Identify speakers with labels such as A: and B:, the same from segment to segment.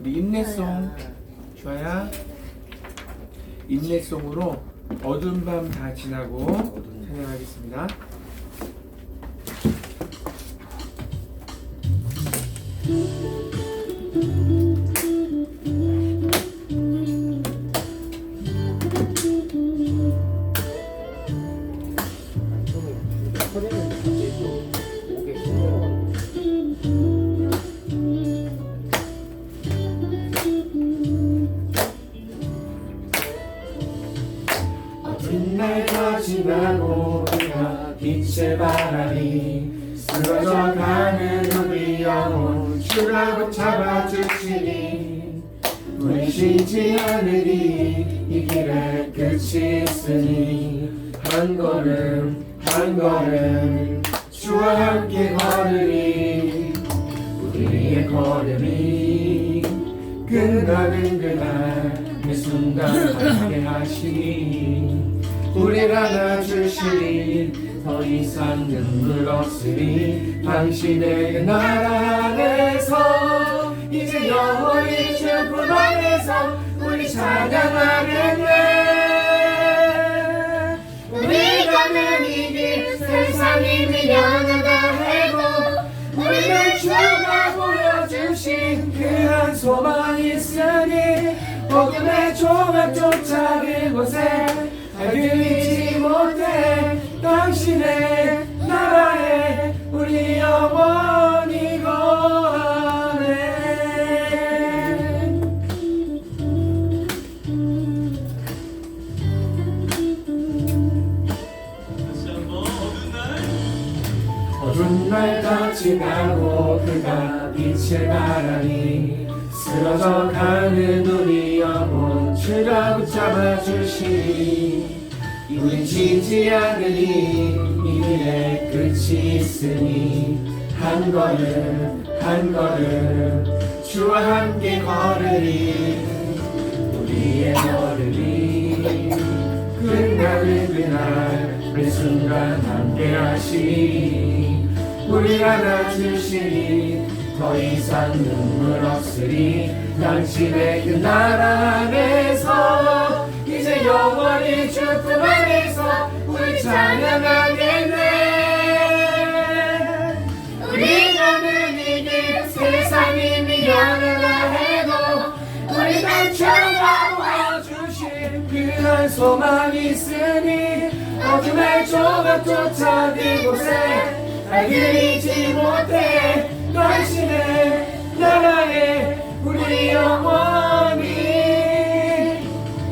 A: 우리 인내송 좋아야 인내송으로 어두운 밤 다 지나고 찬양하겠습니다.
B: 날 지나고 우리가 빛의 바람이 쓰러져가는 우리 영혼 주가 붙잡아주시니 우리 쉬지 않으리 이 길에 끝이 있으니 한 걸음 한 걸음 주와 함께 걸으리 우리의 걸음이 끝나는 그날 매 순간 함께 하시니 우리를 안아주시니 더 이상 눈물 없으니 당신의 나라 안에서 이제 영원히 주품 안에서 우리 찬양하겠네. 우리가는 이 길 세상이 미련하다 해도 우리는 주가 보여주신 그한 소망이 있으니 어둠의 조각조차 그곳에 알리지 못해 당신의 나라에 우리 영원히 거하네.
C: 다시 한번
B: 어두운 날 다 지나고 그가 빛의 바람이 쓰러져가는 우리 영혼 주가 붙잡아주시니 우린 지지 않으니 이 길에 끝이 있으니 한 걸음 한 걸음 주와 함께 걸으리 우리의 걸음이 끝나는 그날 매 순간 함께 하시니 우리를 안아주시니 더 이상 눈물 없으리 당신의 그 나라 안에서 이제 영원히 주품 안에서 우리 찬양하겠네. 우리가는 이 길 세상이 미련하다 해도 우리가 주가 보여주신 그한 소망이 있으니 어둠의 조각조차 그곳에 알리지 못해 당신의 나라에 우리 영원히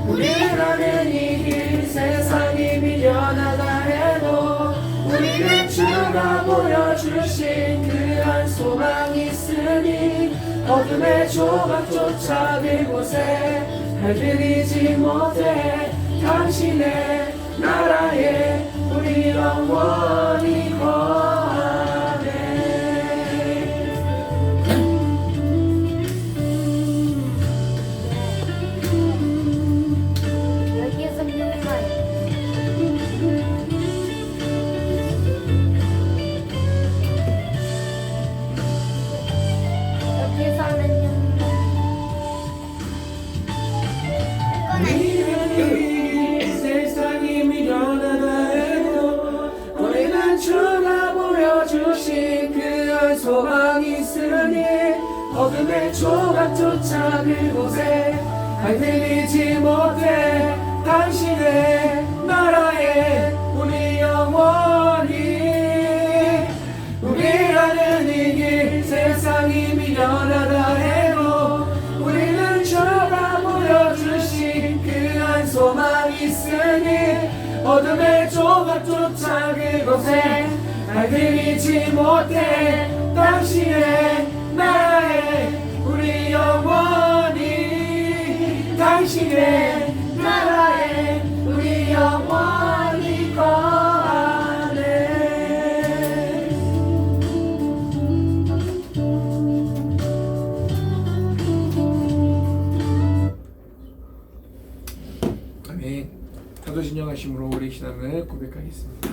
B: 우리라는 이 길 세상이 미련하다 해도 우리는 주가 보여주신 그한 소망이 있으니 어둠의 조각조차 그곳에 알리지 못해 당신의 나라에 우리 영원히 거하네.
D: 여기에서 명만 여기에서는
B: 이 세상이 미련하다 해도 우리는 주가 보여주신 그한 소망이 있으니 어둠의 조각조차 그곳에 알리지 못해 당신의 나라에 우리 영원히 우리라는 이 길 세상이 미련하다 해도 우리는 주가 보여주신 그한 소망이 있으니 어둠의 조각조차 그곳에 알리지 못해 당신의 나라에 우리 영원히 당신의 나라에 우리 영원히 거하네.
A: 아멘. 사도신령하심으로 우리 신앙을 고백하겠습니다.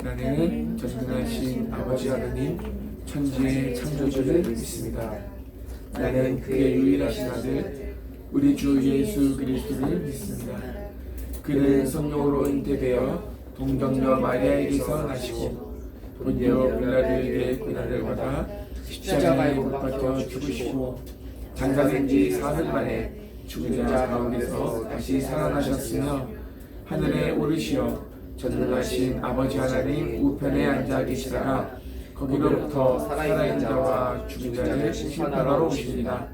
A: 나는 전능하신 아버지 하나님 천지의 창조주를 믿습니다. 나는 그의 유일하신 아들 우리 주 예수 그리스도를 믿습니다. 그는 성령으로 잉태되어 동정녀 마리아에게서 나시고 본디오 빌라도에게 고난을 받아 십자가에 못 박혀 죽으시고 장사된 지 사흘 만에 죽은 자 가운데서 다시 살아나셨으며 하늘에 오르시어 전능하신 아버지 하나님 우편에 앉아 계시다가 거기로부터 살아있는 자와 죽은 자를 심판하러 오십니다.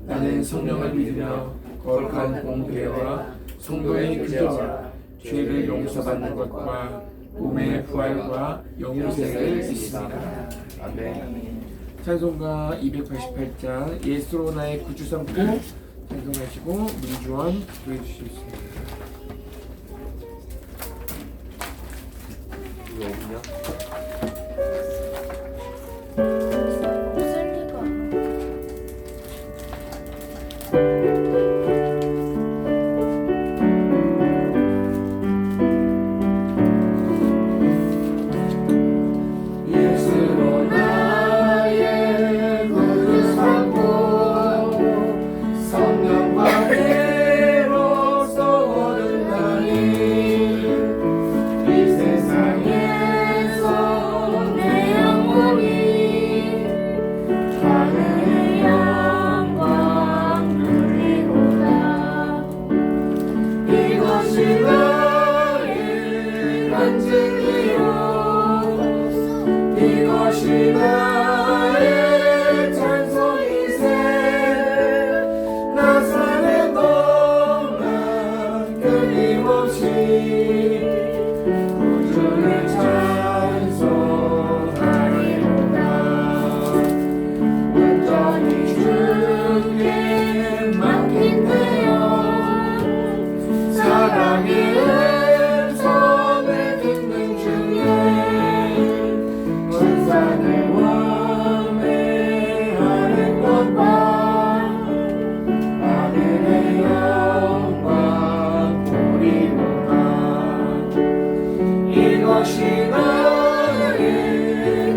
A: 나는 성령을 믿으며 거룩한 공회와 성도의 교제와 죄를 용서받는 것과 몸의 부활과 영생을 믿습니다. 아멘. 찬송가 288장 예수로 나의 구주 삼고 찬송하시고 민주원 기도해 주시겠습니다.
B: 이거 없냐?
D: 없을 리가.
B: 예수로 나의 구주 삼고 성령과 대로서 오른다니 이 세상에서 내 영혼이 하늘의 영광 누리로다. 이것이 나의 간증이요 이것이 나의 찬송이세. 나사렛 동안 끊임없이 구주를 찬송하리로다. 온전히 주께 맡긴 되어 사랑의 음성을 듣는 중에 천사들 왕래하는 것과 하늘의 영광 보리로다. 이것이 나의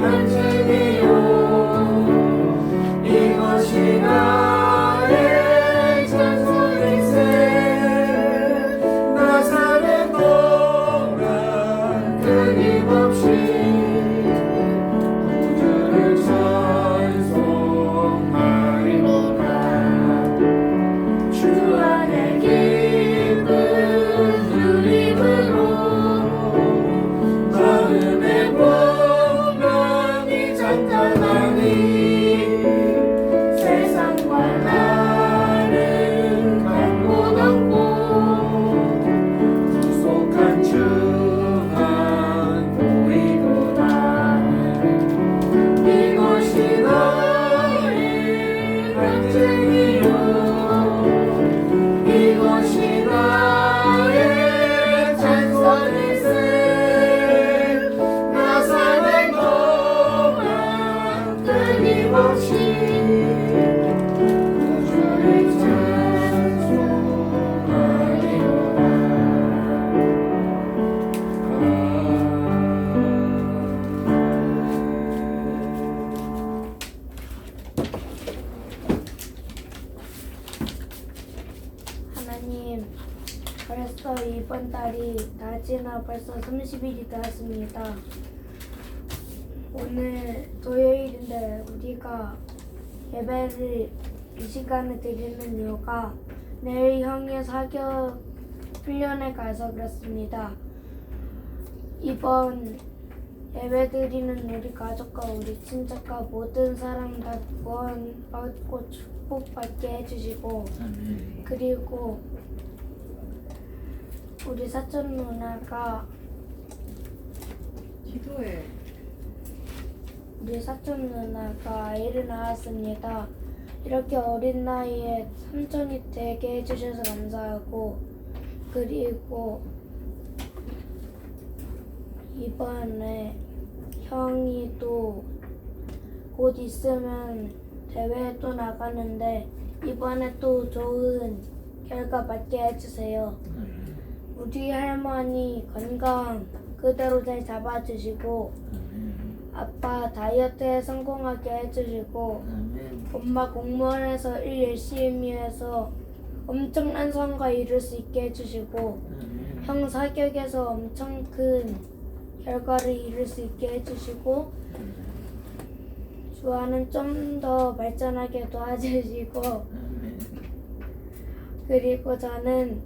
B: 간증이요 이것이 나의 찬송이세. 나사렛 동안 끊임없이 구주를 찬송하리로다. 주 안에 기쁜 누림으로 마음의 평안이 잔잔하니 세상과 나는 갈곳 없고 구속한 주만 보이도다. 이것이 나의 간증이요 이것이 나의 찬송이세. 나사렛 동안 끊임없이 구주를
D: 하나님, 벌써 이번 달이 다 지나 벌써 30일이 되었습니다. 오늘 토요일인데 우리가 예배를 이 시간에 드리는 이유가 내일 형의 사격 훈련에 가서 그렇습니다. 이번 예배 드리는 우리 가족과 우리 친척과 모든 사람 다 구원받고 축복받게 해주시고 그리고 우리 사촌 누나가
C: 기도해.
D: 우리 사촌 누나가 아이를 낳았습니다. 이렇게 어린 나이에 삼촌이 되게 해주셔서 감사하고 그리고 이번에 형이 또 곧 있으면 대회에 또 나가는데 이번에 또 좋은 결과 받게 해주세요. 우리 할머니 건강 그대로 잘 잡아주시고 아빠 다이어트에 성공하게 해주시고 엄마 공무원에서 일 열심히 해서 엄청난 성과 이룰 수 있게 해주시고 형 사격에서 엄청 큰 결과를 이룰 수 있게 해주시고 주아는 좀 더 발전하게 도와주시고 그리고 저는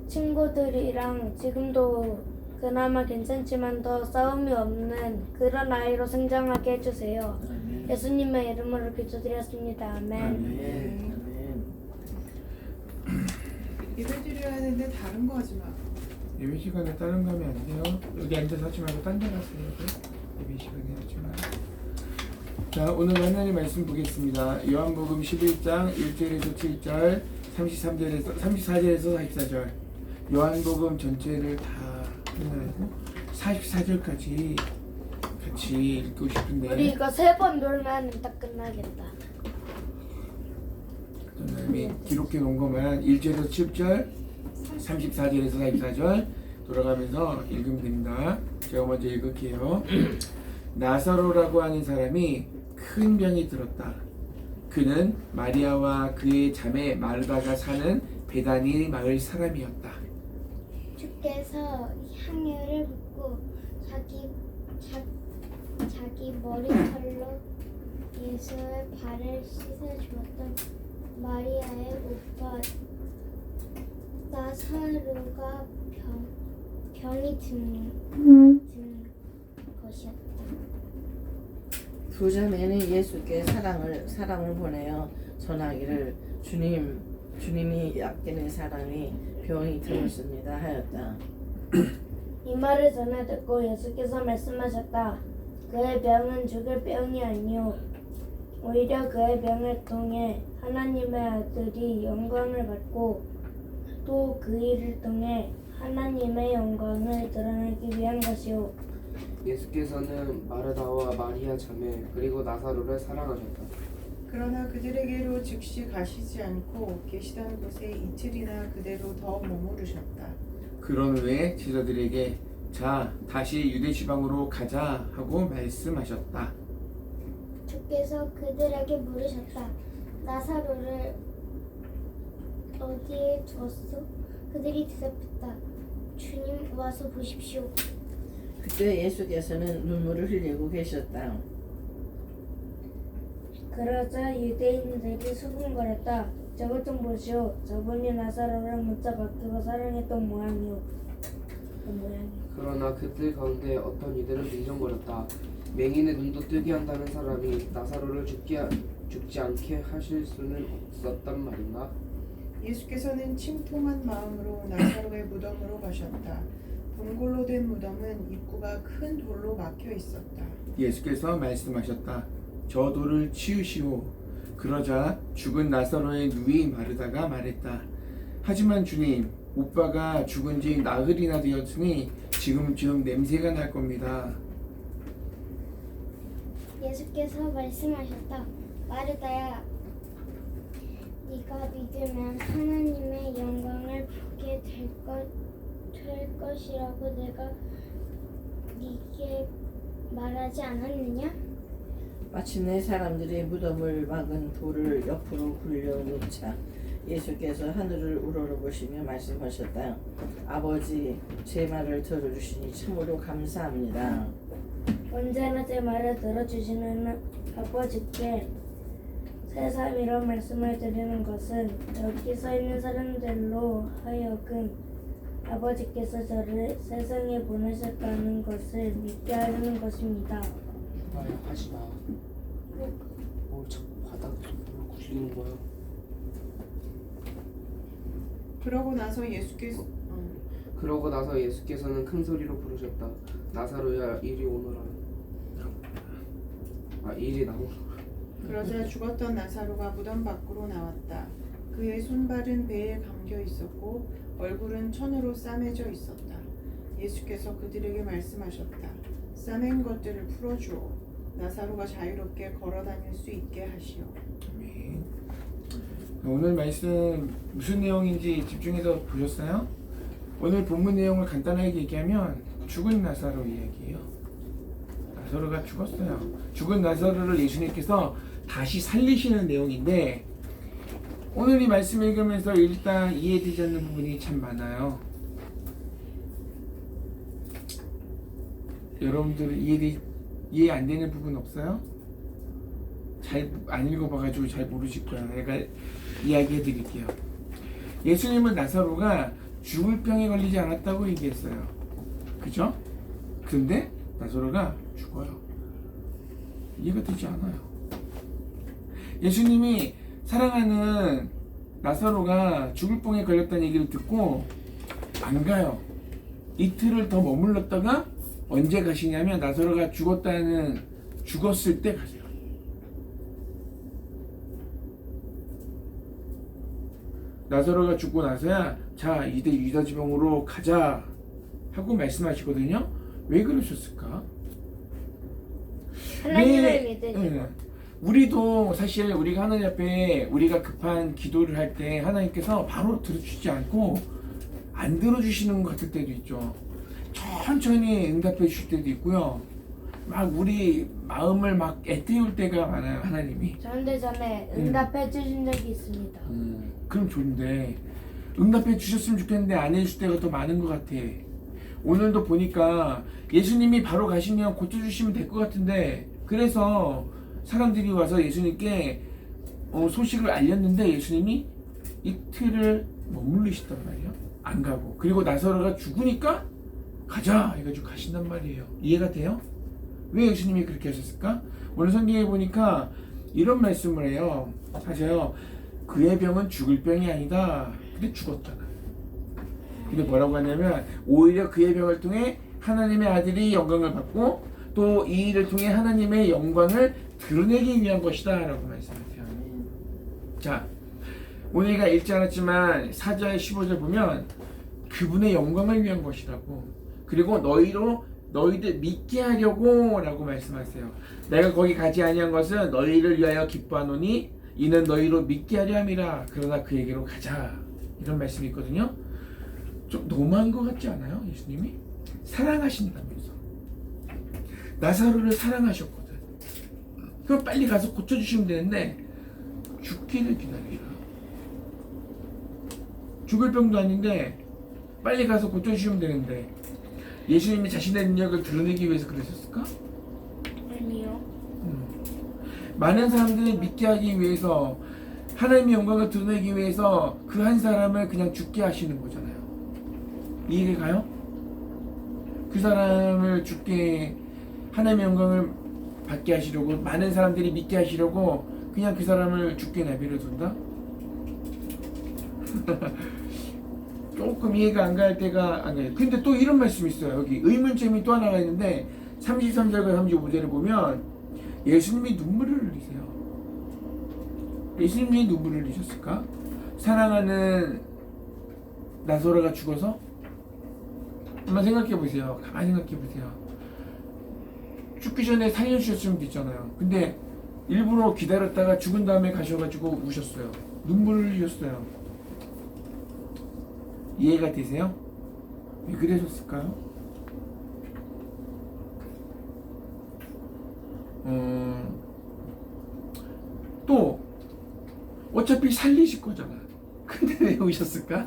D: 친구들이랑 지금도 그나마 괜찮지만 더 싸움이 없는 그런 아이로 성장하게 해주세요. 예수님의 이름으로 기도드렸습니다. 아멘.
C: 예배 드려야 되는데 다른 거 하지 마.
A: 예배 시간에 다른 거 하면 안 돼요. 여기 앉아서 하지 말고 딴 데 가서 해야 돼. 예배 시간에 하지 마. 자, 오늘 하나님 말씀 보겠습니다. 요한복음 11장 1절에서 7절, 34절에서 44절. 요한복음 전체를 다 끝나고 44절까지 같이 읽고 싶은데
D: 우리 이거 3번 놀면 딱 끝나겠다.
A: 그다음에 기록해 놓은 것만 1절에서 7절, 34절에서 44절 돌아가면서 읽으면 됩니다. 제가 먼저 읽을게요. 나사로라고 하는 사람이 큰 병이 들었다. 그는 마리아와 그의 자매 마르다가 사는 베다니 마을 사람이었다.
E: 주께서 향유를 붓고 자기 머리털로 예수의 발을 씻어주었던 마리아의 오빠 나사로가 병이 든 것이었다.
B: 두 자매는 예수께 사랑을 보내어 전하기를 주님이 아끼는 사람이 병이 들었습니다 하였다.
D: 이 말을 전해 듣고 예수께서 말씀하셨다. 그의 병은 죽을 병이 아니요 오히려 그의 병을 통해 하나님의 아들이 영광을 받고 또 그 일을 통해 하나님의 영광을 드러내기 위한 것이요.
F: 예수께서는 마르다와 마리아 자매 그리고 나사로를 사랑하셨다.
C: 그러나 그들에게로 즉시 가시지 않고 계시던 곳에 이틀이나 그대로 더 머무르셨다.
A: 그런 후에 제자들에게 자 다시 유대 지방으로 가자 하고 말씀하셨다.
E: 주께서 그들에게 물으셨다. 나사로를 어디에 두었소? 그들이 대답했다. 주님 와서 보십시오.
B: 그때 예수께서는 눈물을 흘리고 계셨다.
D: 그러자 유대인들이 수군거렸다. 저것 좀 보시오. 저분이 나사로를 무척 아끼고 사랑했던 모양이오. 그 모양이오.
F: 그러나 그들 가운데 어떤 이들은 빈정거렸다. 맹인의 눈도 뜨게 한다는 사람이 나사로를 죽지 않게 하실 수는 없었단 말인가?
C: 예수께서는 침통한 마음으로 나사로의 무덤으로 가셨다. 동굴로 된 무덤은 입구가 큰 돌로 막혀 있었다.
A: 예수께서 말씀하셨다. 저 돌을 치우시오. 그러자 죽은 나사로의 누이 마르다가 말했다. 하지만 주님, 오빠가 죽은 지 나흘이나 되었으니 지금쯤 냄새가 날 겁니다.
E: 예수께서 말씀하셨다. 마르다야, 네가 믿으면 하나님의 영광을 보게 될 것이라고 내가 네게 말하지 않았느냐?
B: 마침내 사람들이 무덤을 막은 돌을 옆으로 굴려놓자 예수께서 하늘을 우러러보시며 말씀하셨다. 아버지, 제 말을 들어주시니 참으로 감사합니다.
D: 언제나 제 말을 들어주시는 아버지께 새삼 이런 말씀을 드리는 것은 여기 서 있는 사람들로 하여금 아버지께서 저를 세상에 보내셨다는 것을 믿게 하려는 것입니다.
F: 말야 하지 마. 뭘 자꾸 바닥에 굴리는 거야?
C: 그러고 나서
F: 예수께서는 큰 소리로 부르셨다. 나사로야 이리 오너라. 이리 나오너라.
C: 그러자 죽었던 나사로가 무덤 밖으로 나왔다. 그의 손발은 배에 감겨 있었고 얼굴은 천으로 싸매져 있었다. 예수께서 그들에게 말씀하셨다. 싸맨 것들을 풀어주오. 나사로가 자유롭게 걸어다닐 수 있게 하시오.
A: 아멘. 오늘 말씀 무슨 내용인지 집중해서 보셨어요? 오늘 본문 내용을 간단하게 얘기하면 죽은 나사로 이야기예요. 나사로가 죽었어요. 죽은 나사로를 예수님께서 다시 살리시는 내용인데 오늘 이 말씀 읽으면서 일단 이해되지 않는 부분이 참 많아요. 여러분들은 이해 안 되는 부분 없어요? 잘 안 읽어봐가지고 잘 모르실 거예요. 내가 이야기해 드릴게요. 예수님은 나사로가 죽을 병에 걸리지 않았다고 얘기했어요. 그죠? 근데 나사로가 죽어요. 이해가 되지 않아요. 예수님이 사랑하는 나사로가 죽을 병에 걸렸다는 얘기를 듣고 안 가요. 이틀을 더 머물렀다가 언제 가시냐면 나사로가 죽었을 때 가세요. 나사로가 죽고 나서야 자 이제 유다 지방으로 가자 하고 말씀하시거든요. 왜 그러셨을까?
D: 하나님을 믿으니까.
A: 우리도 사실 우리가 하나님 앞에 우리가 급한 기도를 할 때 하나님께서 바로 들어주시지 않고 안 들어주시는 것 같을 때도 있죠. 천천히 응답해 주실 때도 있고요. 막 우리 마음을 막 애태울 때가 많아요. 하나님이.
D: 그런데 전에 응답해 주신 적이 있습니다.
A: 그럼 좋은데 응답해 주셨으면 좋겠는데 안 해줄 때가 더 많은 것 같아. 오늘도 보니까 예수님이 바로 가시면 고쳐주시면 될 것 같은데 그래서 사람들이 와서 예수님께 소식을 알렸는데 예수님이 이틀을 머물르시단 말이에요. 안 가고. 그리고 나사로가 죽으니까 가자 해가지고 가신단 말이에요. 이해가 돼요? 왜 예수님이 그렇게 하셨을까? 오늘 성경에 보니까 이런 말씀을 해요. 하세요. 그의 병은 죽을 병이 아니다. 근데 죽었잖아. 근데 뭐라고 하냐면 오히려 그의 병을 통해 하나님의 아들이 영광을 받고 또 이 일을 통해 하나님의 영광을 드러내기 위한 것이다 라고 말씀하세요. 자, 오늘가 읽지 않았지만 4절 15절 보면 그분의 영광을 위한 것이라고, 그리고 너희들 믿게 하려고 라고 말씀하세요. 내가 거기 가지 아니한 것은 너희를 위하여 기뻐하노니 이는 너희로 믿게 하려 함이라. 그러나 그에게로 가자. 이런 말씀이 있거든요. 좀 너무한 것 같지 않아요? 예수님이 사랑하신다면서 나사로를 사랑하셨거든. 그럼 빨리 가서 고쳐주시면 되는데 죽기를 기다리라. 죽을 병도 아닌데 빨리 가서 고쳐주시면 되는데 예수님이 자신의 능력을 드러내기 위해서 그러셨을까?
D: 아니요.
A: 많은 사람들이 믿게 하기 위해서, 하나님의 영광을 드러내기 위해서 그 한 사람을 그냥 죽게 하시는 거잖아요. 이해가 가요? 그 사람을 죽게, 하나님의 영광을 받게 하시려고, 많은 사람들이 믿게 하시려고 그냥 그 사람을 죽게 내버려 둔다? 조금 이해가 안 갈 때가 안 가요. 근데 또 이런 말씀이 있어요. 여기 의문점이 또 하나가 있는데 33절과 35절을 보면 예수님이 눈물을 흘리세요. 예수님이 눈물을 흘리셨을까? 사랑하는 나사로가 죽어서? 한번 생각해 보세요. 가만히 생각해 보세요. 죽기 전에 살려주셨으면 됐잖아요. 근데 일부러 기다렸다가 죽은 다음에 가셔가지고 우셨어요. 눈물을 흘렸어요. 이해가 되세요? 왜 그러셨을까요? 또 어차피 살리실 거잖아. 근데 왜 오셨을까?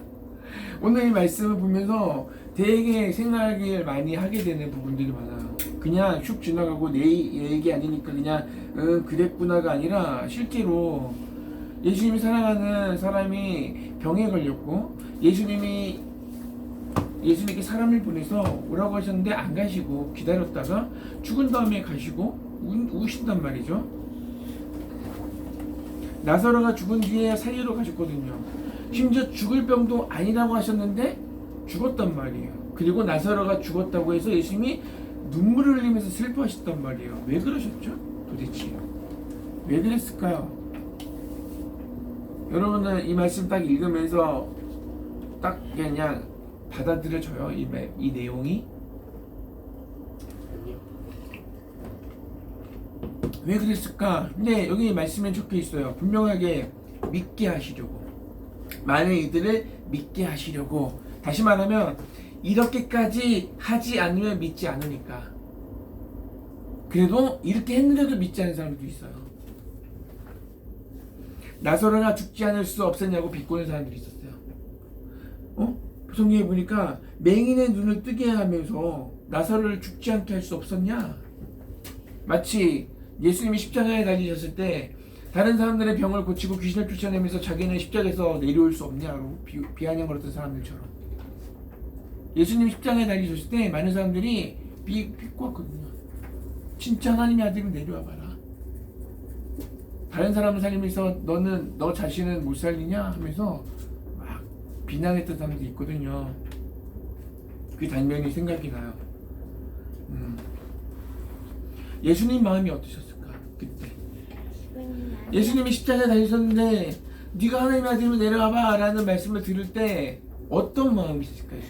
A: 오늘 이 말씀을 보면서 되게 생각을 많이 하게 되는 부분들이 많아요. 그냥 슉 지나가고 내 얘기 아니니까 그냥 그랬구나가 아니라 실제로 예수님이 사랑하는 사람이 병에 걸렸고 예수님께 사람을 보내서 오라고 하셨는데 안 가시고 기다렸다가 죽은 다음에 가시고 우신단 말이죠. 나사로가 죽은 뒤에 살리러 가셨거든요. 심지어 죽을 병도 아니라고 하셨는데 죽었단 말이에요. 그리고 나사로가 죽었다고 해서 예수님이 눈물을 흘리면서 슬퍼하셨단 말이에요. 왜 그러셨죠? 도대체 왜 그랬을까요? 여러분은 이 말씀 딱 읽으면서 딱 그냥 받아들여져요? 이 내용이? 왜 그랬을까? 근데 여기 말씀에 적혀 있어요. 분명하게 믿게 하시려고, 많은 이들을 믿게 하시려고. 다시 말하면 이렇게까지 하지 않으면 믿지 않으니까. 그래도 이렇게 했는데도 믿지 않는 사람도 있어요. 나사로가 죽지 않을 수 없었냐고 비꼬는 사람들이 있었어요. 성경에 보니까 맹인의 눈을 뜨게 하면서 나사로를 죽지 않게 할 수 없었냐? 마치 예수님이 십자가에 달리셨을 때 다른 사람들의 병을 고치고 귀신을 쫓아내면서 자기는 십자가에서 내려올 수 없냐고 비아냥을 했던 사람들처럼, 예수님이 십자가에 달리셨을 때 많은 사람들이 비꼬았거든요. 진짜 하나님의 아들은 내려와 봐라. 다른 사람을 살리면서 너 자신은 못 살리냐 하면서 막 비난했던 사람들이 있거든요. 그 장면이 생각이 나요. 예수님 마음이 어떠셨을까 그때? 예수님이 십자가에 달리셨는데 네가 하나님의 아들이면 내려와봐 라는 말씀을 들을 때 어떤 마음이 있었을까요?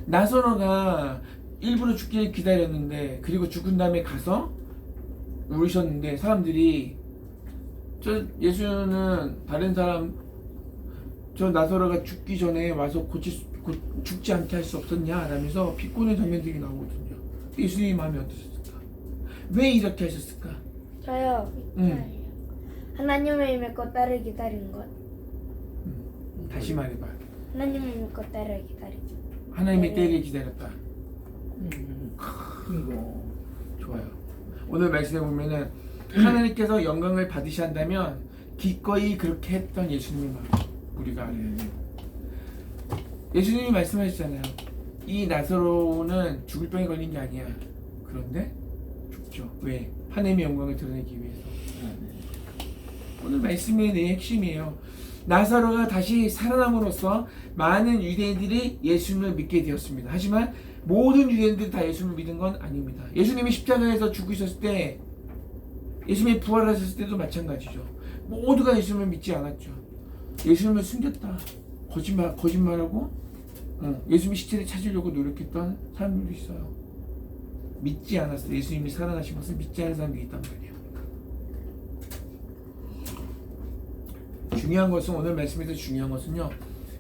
A: 나사로가 일부러 죽기를 기다렸는데, 그리고 죽은 다음에 가서 울으셨는데 사람들이 예수는 다른 사람 나사로가 죽기 전에 와서 죽지 않게 할 수 없었냐 라면서 비꼬는 장면들이 나오거든요. 예수님의 마음이 어떠셨을까? 왜 이렇게 하셨을까?
D: 저요. 하나님을 믿고 딸을 기다린 것.
A: 다시 말해봐.
D: 하나님을 믿고 딸을 기다린 것.
A: 하나님의 때를 기다렸다.
B: 이거
A: 좋아요. 오늘 말씀에 보면은 하나님께서 영광을 받으셔야 한다면 기꺼이 그렇게 했던 예수님의 마음 우리가 알아요. 예수님이 말씀하셨잖아요. 이 나사로는 죽을 병에 걸린 게 아니야. 그런데 죽죠. 왜? 하나님의 영광을 드러내기 위해서. 오늘 말씀의 내 핵심이에요. 나사로가 다시 살아남으로써 많은 유대인들이 예수님을 믿게 되었습니다. 하지만 모든 유대인들이 다 예수님을 믿은 건 아닙니다. 예수님이 십자가에서 죽으셨을 때, 예수님이 부활하셨을 때도 마찬가지죠. 모두가 예수님을 믿지 않았죠. 예수님을 숨겼다. 거짓말하고 예수님의 시체를 찾으려고 노력했던 사람들도 있어요. 믿지 않았어요. 예수님이 살아나신 것을 믿지 않은 사람들이 있단 말이에요. 중요한 것은, 오늘 말씀에서 중요한 것은요,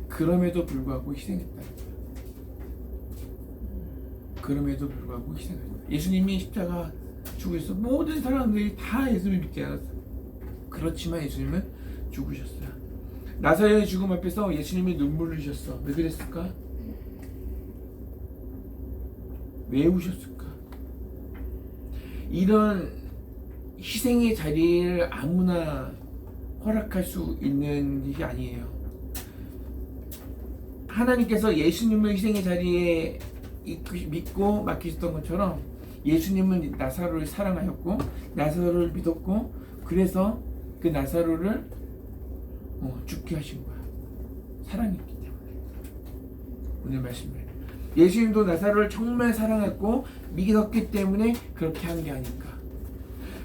A: 그럼에도 불구하고 희생했다. 그럼에도 불구하고 희생했다. 예수님이 십자가 죽으셔서 모든 사람들이 다 예수님을 믿지 않았어요. 그렇지만 예수님은 죽으셨어요. 나사로의 죽음 앞에서 예수님이 눈물을 흘리셨어. 왜 그랬을까? 왜 우셨을까? 이런 희생의 자리를 아무나 허락할 수 있는 일이 아니에요. 하나님께서 예수님을 희생의 자리에 믿고 맡기셨던 것처럼 예수님은 나사로를 사랑하셨고 나사로를 믿었고, 그래서 그 나사로를 죽게 하신 거야. 사랑했기 때문에. 오늘 말씀을, 예수님도 나사로를 정말 사랑했고 믿었기 때문에 그렇게 한 게 아닐까.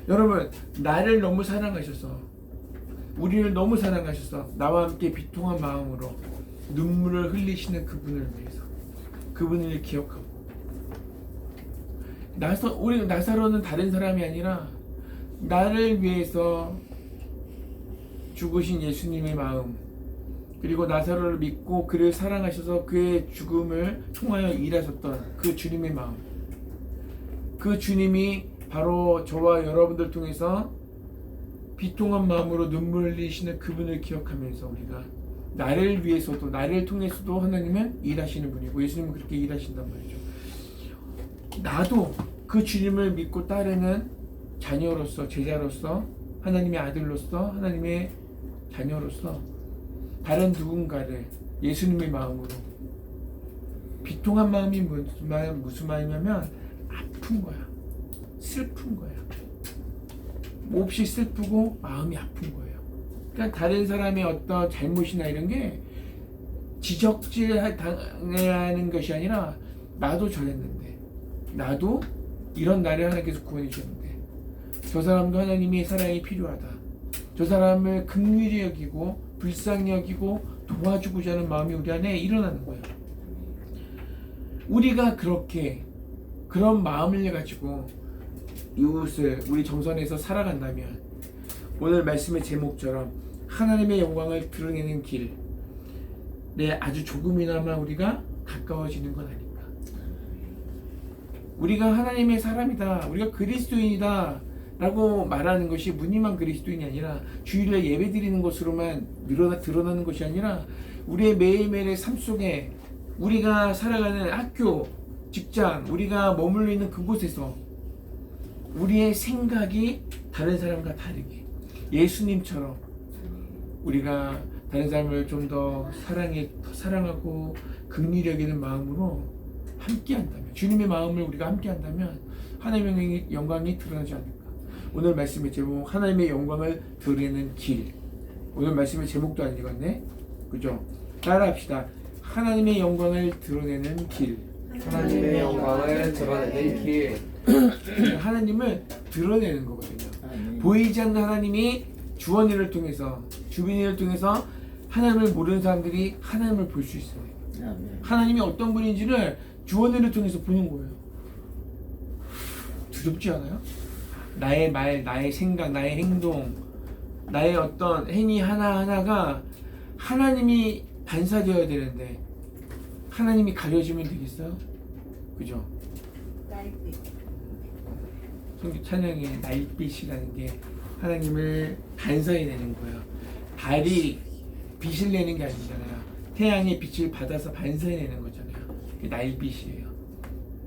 A: 여러분, 나를 너무 사랑하셔서, 우리를 너무 사랑하셔서 나와 함께 비통한 마음으로 눈물을 흘리시는 그분을 위해서, 그분을 기억하고, 우리 나사로는 다른 사람이 아니라 나를 위해서 죽으신 예수님의 마음, 그리고 나사로를 믿고 그를 사랑하셔서 그의 죽음을 통하여 일하셨던 그 주님의 마음, 그 주님이 바로 저와 여러분들 통해서 비통한 마음으로 눈물 흘리시는 그분을 기억하면서 우리가 나를 위해서도, 나를 통해서도 하나님은 일하시는 분이고 예수님은 그렇게 일하신단 말이죠. 나도 그 주님을 믿고 따르는 자녀로서, 제자로서, 하나님의 아들로서, 하나님의 자녀로서 다른 누군가를 예수님의 마음으로, 비통한 마음이 무슨 말이냐면 아픈 거야, 슬픈 거야, 몹시 슬프고 마음이 아픈 거예요. 그러니까 다른 사람의 어떤 잘못이나 이런 게 지적질 당해야 하는 것이 아니라, 나도 저랬는데, 나도 이런 나를 하나님께서 구원해 주셨는데 저 사람도 하나님의 사랑이 필요하다, 저 사람을 긍휼히 여기고 불쌍히 여기고 도와주고자 하는 마음이 우리 안에 일어나는 거예요. 우리가 그렇게 그런 마음을 가지고 이웃을 우리 정선에서 살아간다면, 오늘 말씀의 제목처럼 하나님의 영광을 드러내는 길에 아주 조금이나마 우리가 가까워지는 건 아닐까. 우리가 하나님의 사람이다, 우리가 그리스도인이다 라고 말하는 것이 무늬만 그리스도인이 아니라 주일날 예배 드리는 것으로만 드러나는 것이 아니라 우리의 매일매일의 삶 속에 우리가 살아가는 학교, 직장, 우리가 머물러 있는 그곳에서 우리의 생각이 다른 사람과 다르게 예수님처럼 우리가 다른 사람을 좀 더 사랑하고 긍휼히 여기는 마음으로 함께한다면, 주님의 마음을 우리가 함께한다면 하나님의 영광이 드러나지 않을까. 오늘 말씀의 제목, 하나님의 영광을 드러내는 길. 오늘 말씀의 제목도 안 읽었네, 그죠? 따라합시다. 하나님의 영광을 드러내는 길.
F: 하나님의 영광을 드러내는 길.
A: 하나님을 드러내는 거거든요.
B: 아멘.
A: 보이지 않는 하나님이 주원이를 통해서, 주빈이를 통해서 하나님을 모르는 사람들이 하나님을 볼 수 있어요.
B: 아멘.
A: 하나님이 어떤 분인지를 주원이를 통해서 보는 거예요. 두렵지 않아요? 나의 말, 나의 생각, 나의 행동, 나의 어떤 행위 하나하나가 하나님이 반사되어야 되는데 하나님이 가려지면 되겠어요? 그죠?
C: 날빛.
A: 성경 찬양의 날빛이라는 게 하나님을 반사해내는 거예요. 달이 빛을 내는 게 아니잖아요. 태양의 빛을 받아서 반사해내는 거잖아요. 그게 날빛이에요.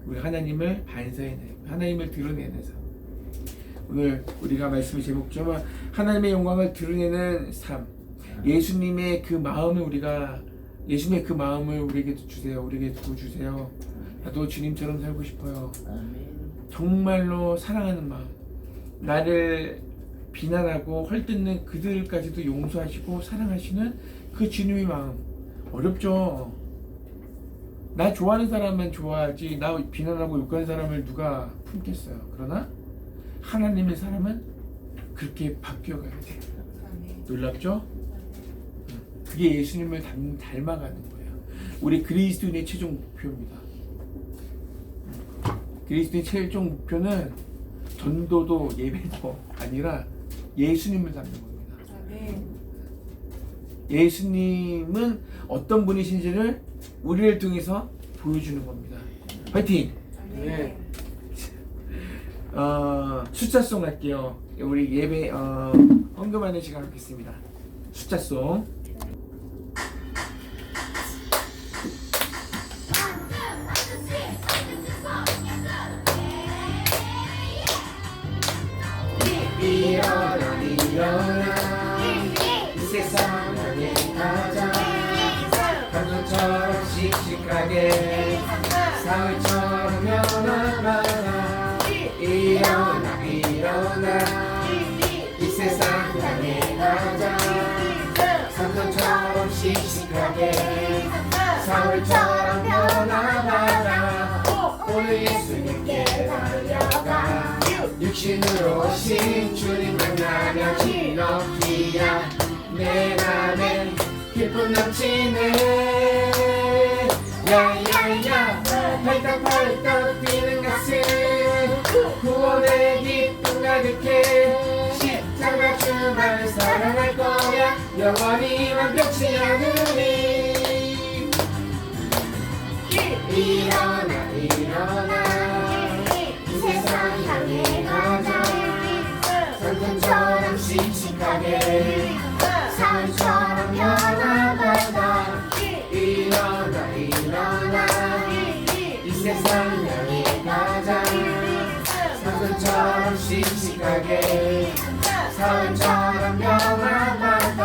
A: 우리 하나님을 반사해내고 하나님을 드러내는 삶. 오늘 우리가 말씀의 제목처럼 하나님의 영광을 드러내는 삶. 예수님의 그 마음을 예수님의 그 마음을 우리에게 주세요. 우리에게 주세요. 나도 주님처럼 살고 싶어요.
B: 아멘.
A: 정말로 사랑하는 마음, 나를 비난하고 헐뜯는 그들까지도 용서하시고 사랑하시는 그 주님의 마음. 어렵죠. 나 좋아하는 사람만 좋아하지 나 비난하고 욕하는 사람을 누가 품겠어요. 그러나 하나님의 사람은 그렇게 바뀌어가야 돼요.
C: 아멘.
A: 놀랍죠? 그게 예수님을 닮아가는 거예요. 우리 그리스도인의 최종 목표입니다. 그리스도의 최종 목표는 전도도 예배도 아니라 예수님을 닮는 겁니다.
C: 아멘.
A: 예수님은 어떤 분이신지를 우리를 통해서 보여주는 겁니다. 화이팅!
C: 아멘.
A: 숫자송 할게요. 우리 예배 헌금하는 시간 갖겠습니다. 숫자송. 일어나 일어나 이 세상 향해 가자. 감정처럼 씩씩하게 사흘처럼 변화봐라. 일어나 일어나 이 세상 향해 가자. 감정처럼 씩씩하게 사흘처럼 변화봐라. 오늘 예수님께 달려가 육신으로 오신 주님 만나며 즐겁기야. 내 맘에 기쁨 넘치네. 야야야 팔떡팔떡 뛰는 가슴 구원의 기쁨 가득해. 십자가 주만 사랑할 거야. 영원히 완벽치 않으니. 일어나 일어나 이 세상 향해 가자. 산천처럼 씩씩하게 사울처럼 변화받아. 일어나 일어나 이 세상 향해 가자. 산천처럼 씩씩하게 사울처럼 변화받아.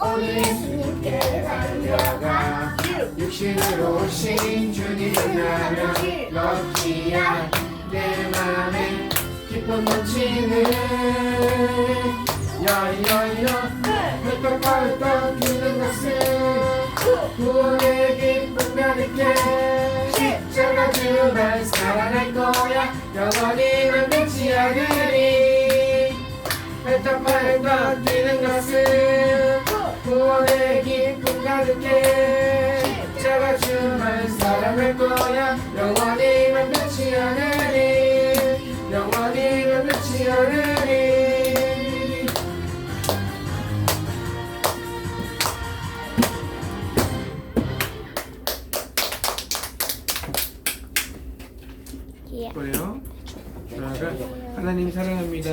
A: 오늘 예수님께 달려가 육신으로 오신 주님 만나며 럭키야. 내 맘에 기쁨 넘치는 야야야 펄떡펄떡 뛰는 가슴 구원의 기쁨 가득해. 십자가 주만 사랑할 거야. 영원히 만변치 않으리. 펄떡펄떡 뛰는 가슴 구원의 기쁨 가득해. 십자가 주만 사랑할 거야. 영원히 만변치 않으리. 영원히 만변치 않으리.
E: 예.
A: 거예요. 나아가 하나님 사랑합니다.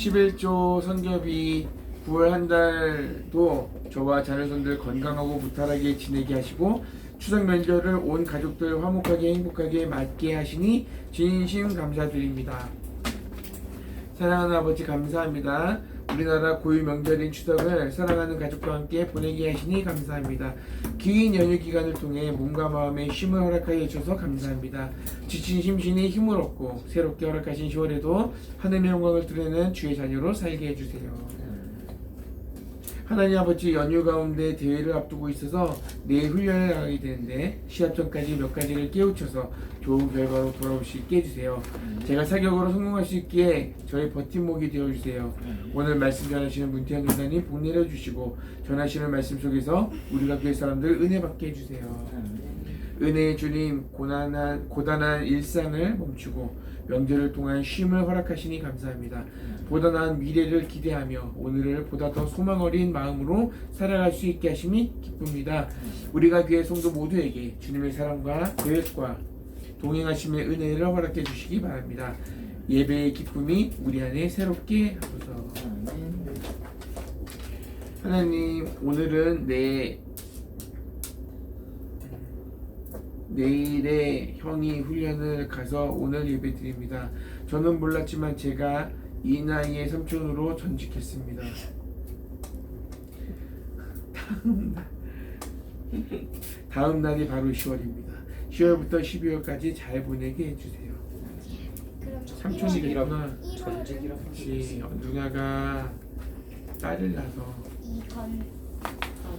A: 11조 선교비 9월 한 달도 저와 자녀손들 건강하고 무탈하게 지내게 하시고 추석 명절을 온 가족들 화목하게 행복하게 맞게 하시니 진심 감사드립니다. 사랑하는 아버지 감사합니다. 우리나라 고유 명절인 추석을 사랑하는 가족과 함께 보내게 하시니 감사합니다. 긴 연휴 기간을 통해 몸과 마음에 쉼을 허락하여 주셔서 감사합니다. 지친 심신이 힘을 얻고 새롭게 허락하신 10월에도 하늘의 영광을 드리는 주의 자녀로 살게 해주세요. 하나님 아버지, 연휴 가운데 대회를 앞두고 있어서 내일 훈련을 나가게 되는데 시합 전까지 몇 가지를 깨우쳐서 좋은 결과로 돌아올 수 있게 해주세요. 제가 사격으로 성공할 수 있기에 저의 버팀목이 되어주세요. 오늘 말씀 전하시는 문태환 전사님 복 내려주시고 전하시는 말씀 속에서 우리가 교회 사람들 은혜 받게 해주세요. 은혜의 주님, 고단한 일상을 멈추고 명절을 통한 쉼을 허락하시니 감사합니다. 보다 나은 미래를 기대하며 오늘을 보다 더 소망 어린 마음으로 살아갈 수 있게 하심이 기쁩니다. 우리가 교회 성도 모두에게 주님의 사랑과 계획과 동행하심의 은혜를 허락해 주시기 바랍니다. 예배의 기쁨이 우리 안에 새롭게 하소서. 하나님, 오늘은 내일에 형이 훈련을 가서 오늘 예배 드립니다. 저는 몰랐지만 제가 이 나이에 삼촌으로 전직했습니다. 다음 날이 바로 10월입니다. 10월부터 12월까지 잘 보내게 해주세요.
E: 그럼
A: 삼촌이겠구나.
F: 전직이라고
A: 그렇지. 누나가 딸을 낳아서
E: 이건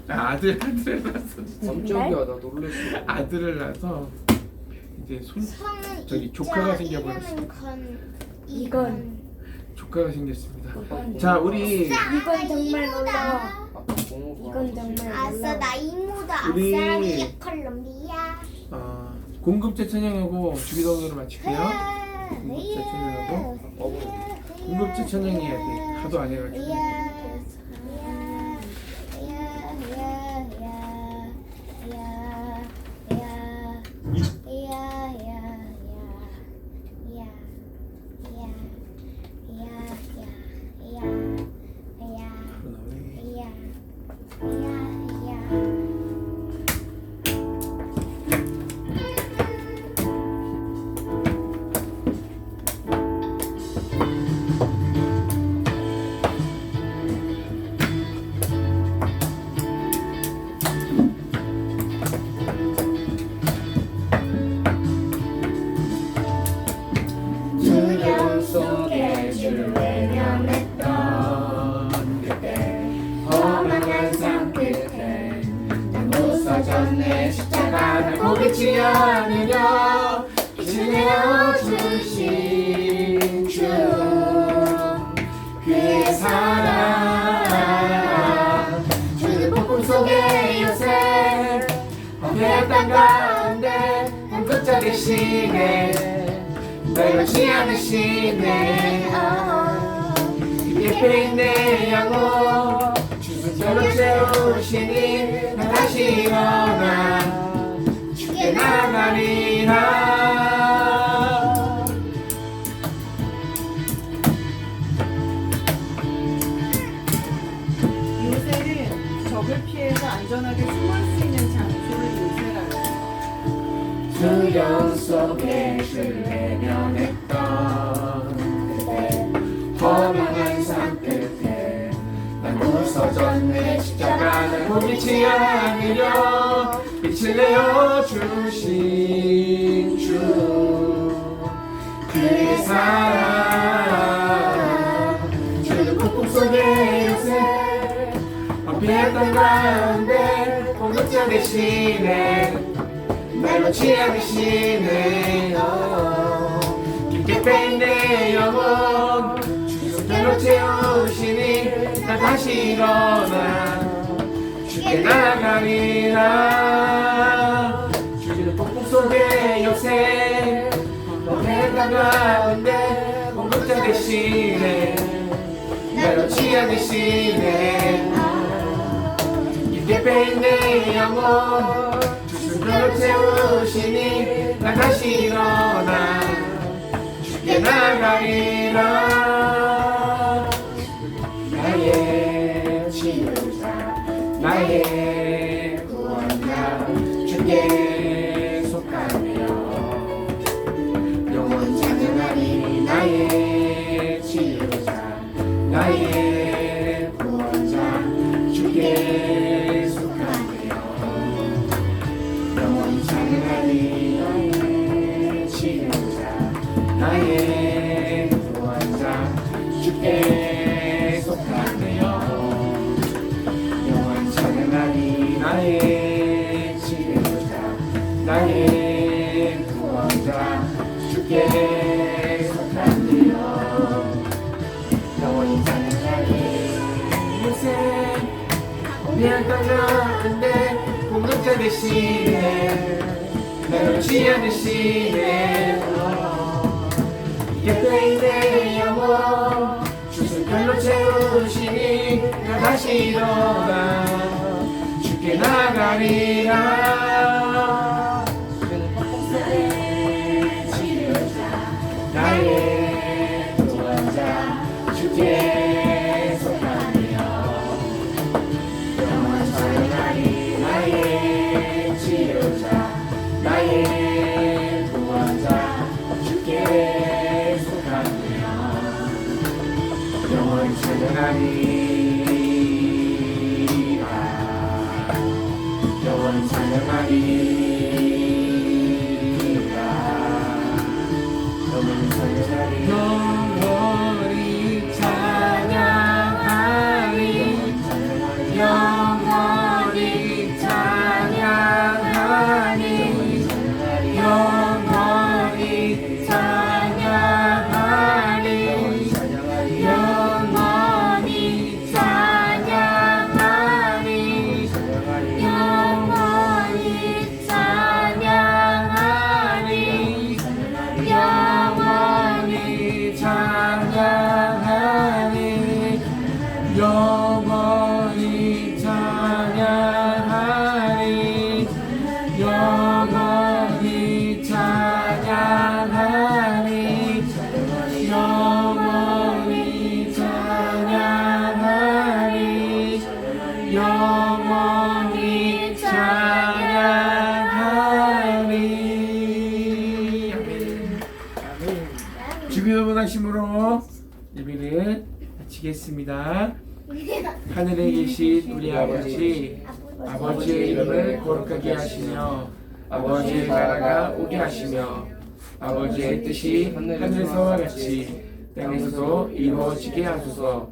A: 아들을 낳았어.
F: 깜짝이야, 나 놀랬어.
A: 아들을 낳아서 이제
E: 성은
A: 저기
E: 이자,
A: 조카가 생겨버렸어.
E: 이름은 건,
D: 이건.
A: 조카가 생겼습니다.
D: 이건
A: 자, 우리
D: 이건 정말 놀라워.
F: 아빠 고모가
D: 이건 정말
E: 아싸 나 이모다.
A: 우리-
E: 아싸 콜롬비아.
A: 공급제 찬양하고 주기도문으로 마칠게요. 공급제 찬양하고 공급제 찬양해야 돼. 하도 안 해가지고.
D: 두려움 속에 주를 외면했던 그때 험한 삶 끝에 난 부서졌네. 십자가를 포기치 않으려 빛을 내어주신 주 그의 사랑 주는 폭풍 속에 요새 험한 땅 가운데 한국자 되시네. 날 놓지 않으시네. 깊게 패인 내 영혼 주는 저를 채우시니 나 다시 일어나 주께 나가리라.
C: 요새는 적을 피해서 안전하게 숨을 수 있는 장소를 요새라고.
D: 두려움 속에 주를 외면했던 그때 험한 삶 끝에 난 부서졌네. 십자가를 포기치 않으려 빛을 내어주신 주 그의 사랑 주는 폭풍 속에 요새 험피했던 가운데 공급자 되시네. 날 놓지 않으시네. 깊게 패인 내 영혼 주께로 채우시니 나 다시 일어나 주께 나가리라. 주는 폭풍 속에 요새 험했던 가운데 공급자 되시네. 날 놓지 않으시네. 깊게 패인 내 영혼 주를 채우시니 나 다시 일어나 주께 나가리라.
A: 나의 구원자 주께 속하네요. 영원히 찬양하리 나의 치료자 나의 구원자 주께 속하네요. 영원히 찬양하리 나의 치료자 나의 구원자 주께 속하네요. 영원히 찬양하리 요새 미안 떠나는데 공급자 되시네 나를 놓지 않으시네 예배의 영혼 주술별로 채우시니 나 다시 일어나 주께 나가리라. 나의 구원자 주께 속하네요. 영원 찬양하리 나의 치료자 나의 구원자 주께 속하네요. 영원 찬양하리라. 영원 찬양하리라. 영원히 찬양하리 영원히 찬양하리 영원히 찬양하리 영원히 찬양하리 영원히 찬양하리 영원히 찬양하리 영원히 찬양하리 영원히 찬양하리 영원히 찬양하리 영원히 찬양하리. 아멘. 주기도 원하심으로 예배를 마치겠습니다. 하늘에 계신 우리 아버지의 이름을 거룩하게 하시며 아버지의 나라가 오게 하시며 아버지의 뜻이 하늘에서와 같이 땅에서도 이루어지게 하소서.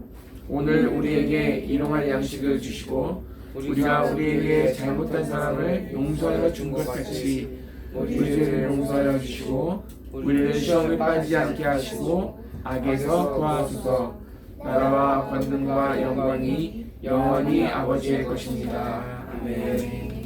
A: 오늘 우리에게 일용할 양식을 주시고 우리가 우리에게 잘못한 사람을 용서하여 준 것 같이 우리 죄를 용서하여 주시고 우리를 시험에 빠지지 않게 하시고 악에서 구하소서. 나라와 권능과 영광이 영원히 아버지의 것입니다. 아멘.